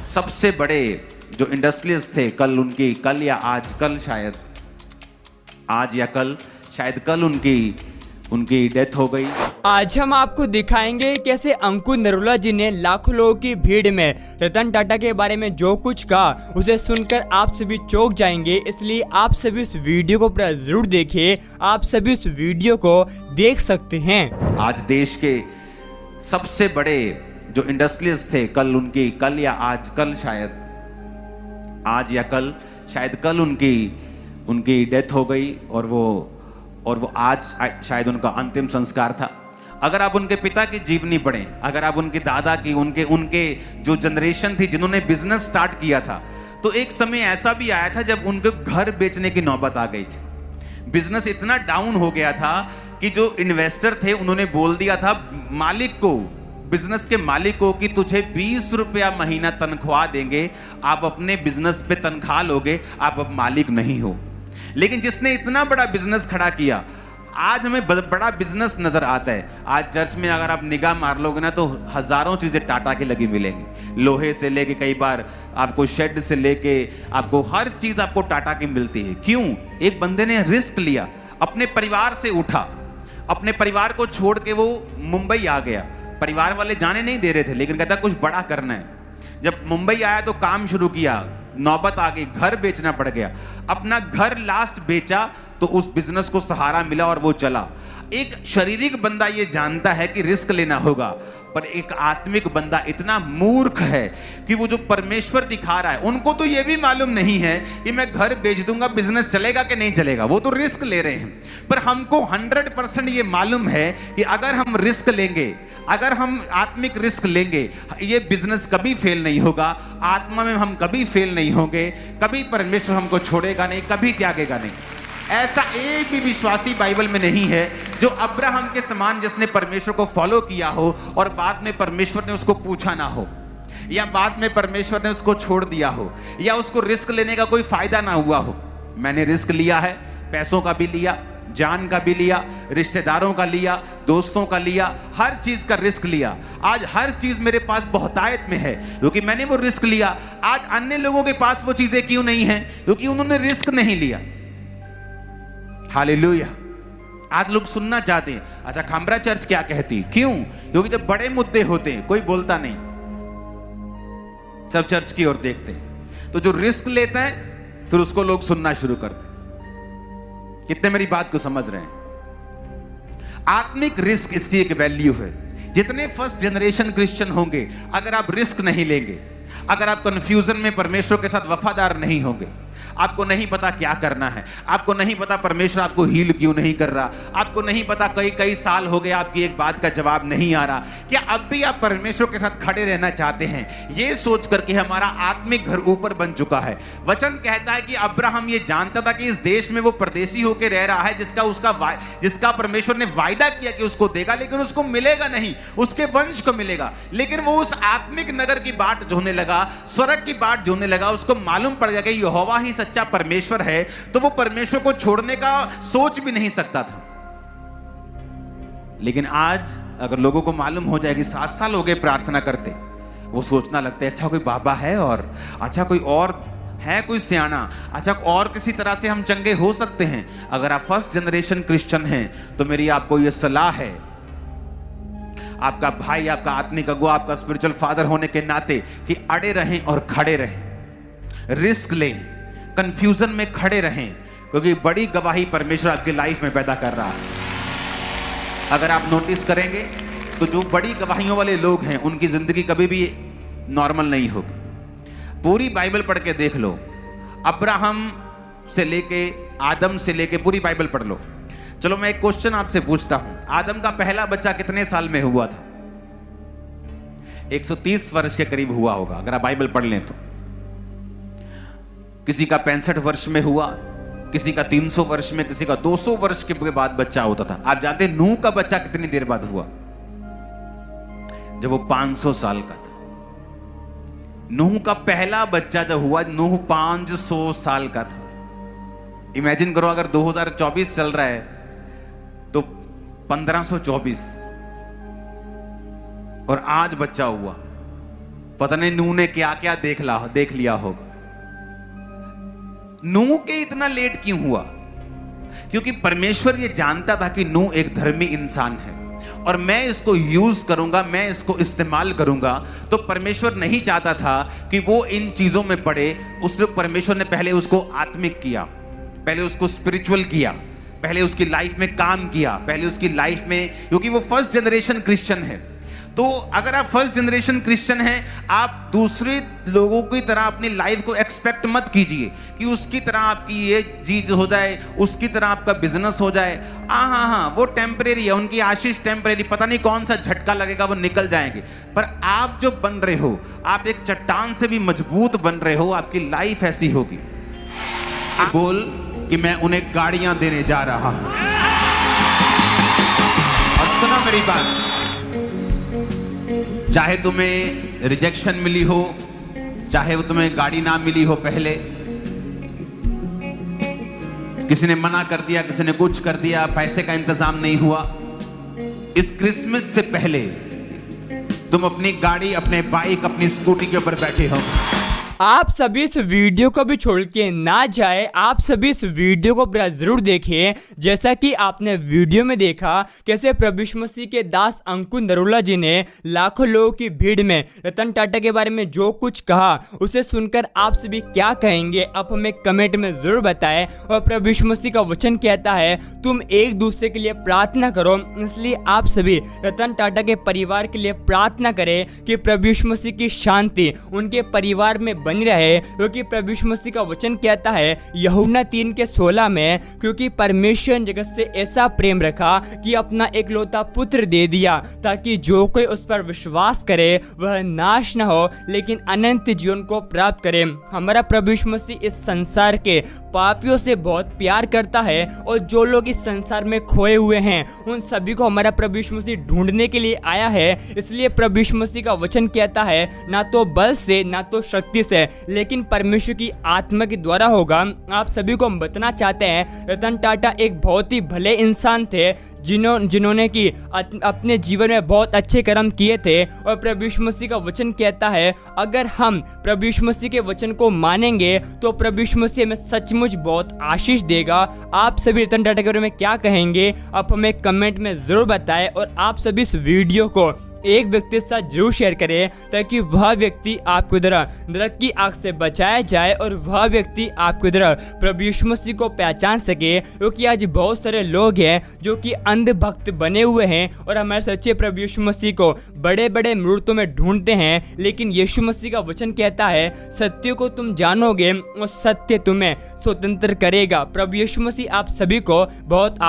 सबसे बड़े जो इंडस्ट्रियलिस्ट थे, कल या शायद कल उनकी डेथ हो गई। आज हम आपको दिखाएंगे कैसे अंकुर नरोला जी ने लाखों लोगों की भीड़ में रतन टाटा के बारे में जो कुछ कहा उसे सुनकर आप सभी चौंक जाएंगे। इसलिए आप सभी इस वीडियो को पूरा जरूर देखिए, आप सभी इस वीडियो को देख सकते हैं। आज देश के सबसे बड़े जो इंडस्ट्रियलिस्ट थे, शायद कल उनकी डेथ हो गई और वो आज शायद उनका अंतिम संस्कार था। अगर आप उनके पिता की जीवनी पढ़ें, अगर आप उनके दादा की उनके जो जनरेशन थी जिन्होंने बिजनेस स्टार्ट किया था, तो एक समय ऐसा भी आया था जब उनके घर बेचने की नौबत आ गई थी। बिजनेस इतना डाउन हो गया था कि जो इन्वेस्टर थे उन्होंने बोल दिया था बिजनेस के मालिक को कि तुझे 20 रुपया महीना तनख्वाह देंगे, आप अपने बिजनेस पे तनख्वाह लोगे, आप अब मालिक नहीं हो। लेकिन जिसने इतना बड़ा बिजनेस खड़ा किया, आज हमें बड़ा बिजनेस नजर आता है। आज चर्च में अगर आप निगाह मार लोगे ना तो हजारों चीजें टाटा की लगी मिलेंगी, लोहे से लेके कई बार आपको शेड से लेके आपको हर चीज आपको टाटा की मिलती है। क्यों? एक बंदे ने रिस्क लिया, अपने परिवार से उठा, अपने परिवार को छोड़ के वो मुंबई आ गया। परिवार वाले जाने नहीं दे रहे थे, लेकिन कहता कुछ बड़ा करना है। जब मुंबई आया तो काम शुरू किया, नौबत आ गई, घर बेचना पड़ गया। अपना घर लास्ट बेचा तो उस बिजनेस को सहारा मिला और वो चला। एक शारीरिक बंदा ये जानता है कि रिस्क लेना होगा, पर एक आत्मिक बंदा इतना मूर्ख है कि वो जो परमेश्वर दिखा रहा है, उनको तो ये भी मालूम नहीं है कि मैं घर बेच दूंगा बिजनेस चलेगा कि नहीं चलेगा। वो तो रिस्क ले रहे हैं, पर हमको 100% ये मालूम है कि अगर हम रिस्क लेंगे, अगर हम आत्मिक रिस्क लेंगे, ये बिजनेस कभी फेल नहीं होगा, आत्मा में हम कभी फेल नहीं होंगे, कभी परमेश्वर हमको छोड़ेगा नहीं, कभी त्यागेगा नहीं। ऐसा एक भी विश्वासी बाइबल में नहीं है जो अब्राहम के समान जिसने परमेश्वर को फॉलो किया हो और बाद में परमेश्वर ने उसको पूछा ना हो, या बाद में परमेश्वर ने उसको छोड़ दिया हो, या उसको रिस्क लेने का कोई फायदा ना हुआ हो। मैंने रिस्क लिया है, पैसों का भी लिया, जान का भी लिया, रिश्तेदारों का लिया, दोस्तों का लिया, हर चीज का रिस्क लिया। आज हर चीज मेरे पास बहुतायत में है क्योंकि मैंने वो रिस्क लिया। आज अन्य लोगों के पास वो चीजें क्यों नहीं है? क्योंकि उन्होंने रिस्क नहीं लिया। हालेलुया। आज लोग सुनना चाहते हैं, अच्छा खामरा चर्च क्या कहती? क्यों? क्योंकि जब बड़े मुद्दे होते हैं कोई बोलता नहीं, सब चर्च की ओर देखते हैं। तो जो रिस्क लेता है फिर उसको लोग सुनना शुरू करते हैं। कितने मेरी बात को समझ रहे हैं? आत्मिक रिस्क इसकी एक वैल्यू है। जितने फर्स्ट जनरेशन क्रिश्चियन होंगे, अगर आप रिस्क नहीं लेंगे, अगर आप कंफ्यूजन में परमेश्वर के साथ वफादार नहीं होंगे, आपको नहीं पता क्या करना है, आपको नहीं पता परमेश्वर आपको हील क्यों नहीं कर रहा, आपको नहीं पता कई साल हो गए आपकी एक बात का जवाब नहीं आ रहा, क्या अब भी आप परमेश्वर के साथ खड़े रहना चाहते हैं? ये सोच करके हमारा आत्मिक घर ऊपर बन चुका है। वचन कहता है कि अब्राहम ये जानता था कि इस देश में वो परदेशी होकर रह रहा है, जिसका परमेश्वर ने वायदा किया कि उसको देगा, लेकिन उसको मिलेगा नहीं, उसके वंश को मिलेगा। लेकिन वो उस आत्मिक नगर की बाट जोने लगा, स्वर्ग की बाट जोने लगा। उसको मालूम पड़ गया कि यहोवा ही सच्चा परमेश्वर है, तो वो परमेश्वर को छोड़ने का सोच भी नहीं सकता था। लेकिन आज अगर लोगों को मालूम हो जाए कि 7 साल हो गए प्रार्थना करते, वो सोचना लगता है अच्छा कोई बाबा है, और अच्छा कोई और है, कोई सियाना, अच्छा और किसी तरह से हम चंगे हो सकते हैं। अगर आप फर्स्ट जनरेशन क्रिश्चियन हैं तो मेरी आपको यह सलाह है, आपका भाई, आपका आत्मिक अगुआ, आपका स्पिरिचुअल फादर होने के नाते, कि अड़े रहें और खड़े रहें, रिस्क लें, कंफ्यूजन में खड़े रहें, क्योंकि बड़ी गवाही परमेश्वर आपकी लाइफ में पैदा कर रहा है। अगर आप नोटिस करेंगे तो जो बड़ी गवाहियों वाले लोग हैं उनकी जिंदगी कभी भी नॉर्मल नहीं होगी। पूरी बाइबल पढ़ के देख लो, अब्राहम से लेके आदम से लेके पूरी बाइबल पढ़ लो। चलो मैं एक क्वेश्चन आपसे पूछता हूं, आदम का पहला बच्चा कितने साल में हुआ था? 130 वर्ष के करीब हुआ होगा अगर आप बाइबल पढ़ लें तो। किसी का 65 वर्ष में हुआ, किसी का 300 वर्ष में, किसी का 200 वर्ष के बाद बच्चा होता था। आप जानते हैं नूह का बच्चा कितनी देर बाद हुआ? जब वो 500 साल का था। नूह का पहला बच्चा जब हुआ, नूह 500 साल का था। इमेजिन करो अगर 2024 चल रहा है तो 1524 और आज बच्चा हुआ। पता नहीं नूह ने क्या क्या देख लिया होगा। नूह के इतना लेट क्यों हुआ? क्योंकि परमेश्वर ये जानता था कि नूह एक धर्मी इंसान है और मैं इसको यूज करूंगा, मैं इसको इस्तेमाल करूंगा। तो परमेश्वर नहीं चाहता था कि वो इन चीजों में पड़े। उसने परमेश्वर ने पहले उसको आत्मिक किया, पहले उसको स्पिरिचुअल किया, पहले उसकी लाइफ में काम किया, पहले उसकी लाइफ में, क्योंकि वो फर्स्ट जनरेशन क्रिश्चियन है। तो अगर आप फर्स्ट जनरेशन क्रिश्चियन हैं, आप दूसरे लोगों की तरह अपनी लाइफ को एक्सपेक्ट मत कीजिए कि उसकी तरह आपकी ये चीज हो जाए, उसकी तरह आपका बिजनेस हो जाए। हाँ, वो टेम्परेरी है, उनकी आशीष टेम्परेरी, पता नहीं कौन सा झटका लगेगा, वो निकल जाएंगे। पर आप जो बन रहे हो, आप एक चट्टान से भी मजबूत बन रहे हो। आपकी लाइफ ऐसी होगी। आप बोल कि मैं उन्हें गाड़ियां देने जा रहा हूं। और सुनो मेरी बात, चाहे तुम्हें रिजेक्शन मिली हो, चाहे वो तुम्हें गाड़ी ना मिली हो, पहले किसी ने मना कर दिया, किसी ने कुछ कर दिया, पैसे का इंतजाम नहीं हुआ, इस क्रिसमस से पहले तुम अपनी गाड़ी, अपने बाइक, अपनी स्कूटी के ऊपर बैठे हो। आप सभी इस वीडियो को भी छोड़ के ना जाए, आप सभी इस वीडियो को पूरा जरूर देखिए। जैसा कि आपने वीडियो में देखा कैसे प्रभु यीशु मसीह के दास अंकुर नरोला जी ने लाखों लोगों की भीड़ में रतन टाटा के बारे में जो कुछ कहा, उसे सुनकर आप सभी क्या कहेंगे आप हमें कमेंट में जरूर बताएं। और प्रभु यीशु मसीह का वचन कहता है तुम एक दूसरे के लिए प्रार्थना करो, इसलिए आप सभी रतन टाटा के परिवार के लिए प्रार्थना करें कि प्रभु यीशु मसीह की शांति उनके परिवार में बनी रहे। क्योंकि प्रभु यीशु मसीह का वचन कहता है यूहन्ना 3:16 में, क्योंकि परमेश्वर ने जगत से ऐसा प्रेम रखा कि अपना एकलौता पुत्र दे दिया, ताकि जो कोई उस पर विश्वास करे वह नाश न हो लेकिन अनंत जीवन को प्राप्त करे। हमारा प्रभु यीशु मसीह इस संसार के पापियों से बहुत प्यार करता है और जो लोग इस संसार में खोए हुए हैं उन सभी को हमारा प्रभु यीशु मसीह ढूंढने के लिए आया है। इसलिए प्रभु यीशु मसीह का वचन कहता है ना तो बल से ना तो शक्ति से लेकिन परमेश्वर की आत्मा के द्वारा होगा। आप सभी को हम बताना चाहते हैं रतन टाटा एक बहुत ही भले इंसान थे जिन्होंने कि अपने जीवन में बहुत अच्छे कर्म किए थे। और प्रभु यीशु मसीह का वचन कहता है अगर हम प्रभु यीशु मसीह के वचन को मानेंगे तो प्रभु यीशु मसीह हमें सचमुच बहुत आशीष देगा। आप सभी रतन टाटा के बारे में क्या कहेंगे आप हमें कमेंट में जरूर बताएं। और आप सभी इस वीडियो को एक व्यक्ति के साथ जरूर शेयर करें ताकि वह व्यक्ति आपको तरह नरक की आग से बचाया जाए और वह व्यक्ति आपको तरह प्रभु यीशु मसीह को पहचान सके। क्योंकि आज बहुत सारे लोग हैं जो कि अंधभक्त बने हुए हैं और हमारे सच्चे प्रभु यीशु मसीह को बड़े बड़े मूर्तों में ढूंढते हैं, लेकिन यीशु मसीह का वचन कहता है सत्य को तुम जानोगे और सत्य तुम्हें स्वतंत्र करेगा। प्रभु यीशु मसीह आप सभी को बहुत